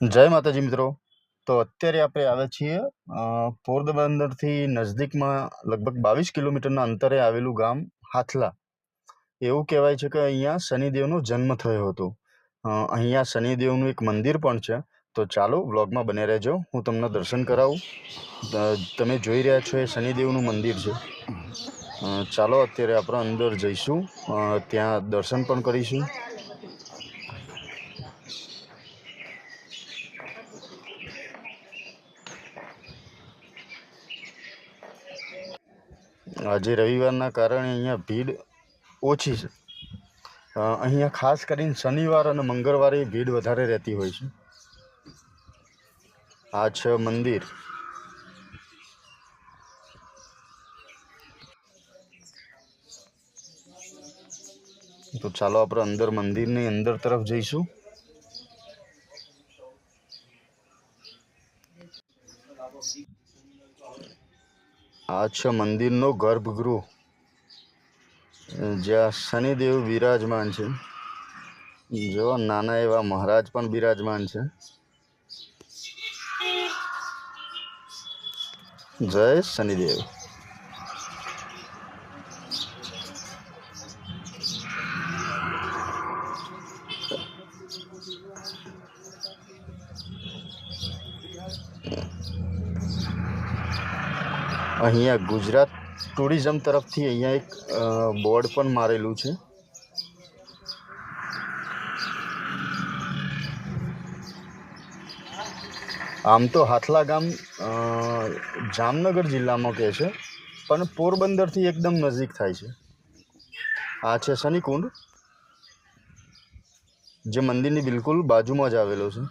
જય માતાજી મિત્રો। તો અત્યારે આપણે આવ્યા છીએ પોરબંદરથી નજદીકમાં લગભગ 22 કિલોમીટરના અંતરે આવેલું ગામ હાથલા। એવું કહેવાય છે કે અહીંયા શનિદેવનો જન્મ થયો હતો। અહીંયા શનિદેવનું એક મંદિર પણ છે। તો ચાલો વ્લોગમાં બને રહેજો, હું તમને દર્શન કરાવું। તમે જોઈ રહ્યા છો એ શનિદેવનું મંદિર છે। ચાલો અત્યારે આપણે અંદર જઈશું, ત્યાં દર્શન પણ કરીશું। આજે રવિવારના કારણે અહીંયા ભીડ ઓછી છે। અહીંયા ખાસ કરીને શનિવાર અને મંગળવારે ભીડ વધારે રહેતી હોય છે। આ છે મંદિર। તો ચાલો આપણે અંદર મંદિરની અંદર તરફ જઈશું। આ છે મંદિરનો ગર્ભગૃહ, જ્યાં શનિદેવ બિરાજમાન છે। જો નાના એવા મહારાજ પણ બિરાજમાન છે। જય શનિદેવ। અહીંયા ગુજરાત ટુરિઝમ તરફથી અહીંયા એક બોર્ડ પણ મારેલું છે। આમ તો હાથલા ગામ જામનગર જિલ્લામાં કહે છે, પણ પોરબંદરથી એકદમ નજીક થાય છે। આ છે શનિકુંડ, જે મંદિરની બિલકુલ બાજુમાં જ આવેલો છે।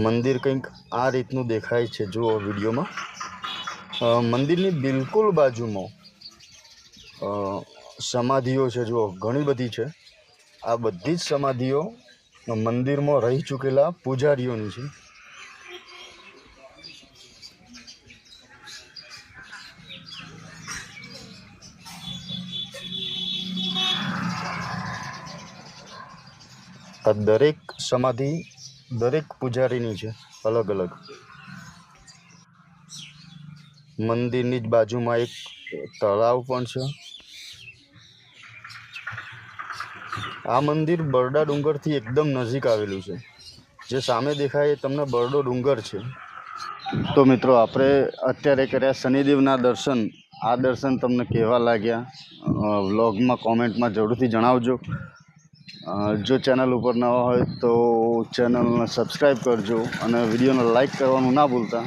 મંદિર કંઈક આ રીતનું દેખાય છે, જુઓ વિડીયોમાં। મંદિરની બિલકુલ બાજુમાં સમાધિઓ છે, જુઓ ઘણી બધી છે। આ બધી જ સમાધિઓ મંદિરમાં રહી ચૂકેલા પૂજારીઓની છે। આ દરેક સમાધિ દરેક પૂજારીની છે, અલગ અલગ। મંદિરની જ બાજુમાં એક તળાવ પણ છે। આ મંદિર બરડા ડુંગરથી એકદમ નજીક આવેલું છે। જે સામે દેખાય એ તમને બરડો ડુંગર છે। તો મિત્રો, આપણે અત્યારે કર્યા શનિદેવના દર્શન। આ દર્શન તમને કેવા લાગ્યા વ્લોગમાં કોમેન્ટમાં જરૂરથી જણાવજો। જો ચેનલ ઉપર નવા હોય તો ચેનલને સબસ્ક્રાઈબ કરજો અને વિડીયોને લાઈક કરવાનું ના ભૂલતા।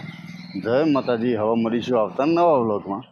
જય માતાજી। હવે મળીશું આવતા નવા વ્લોગમાં।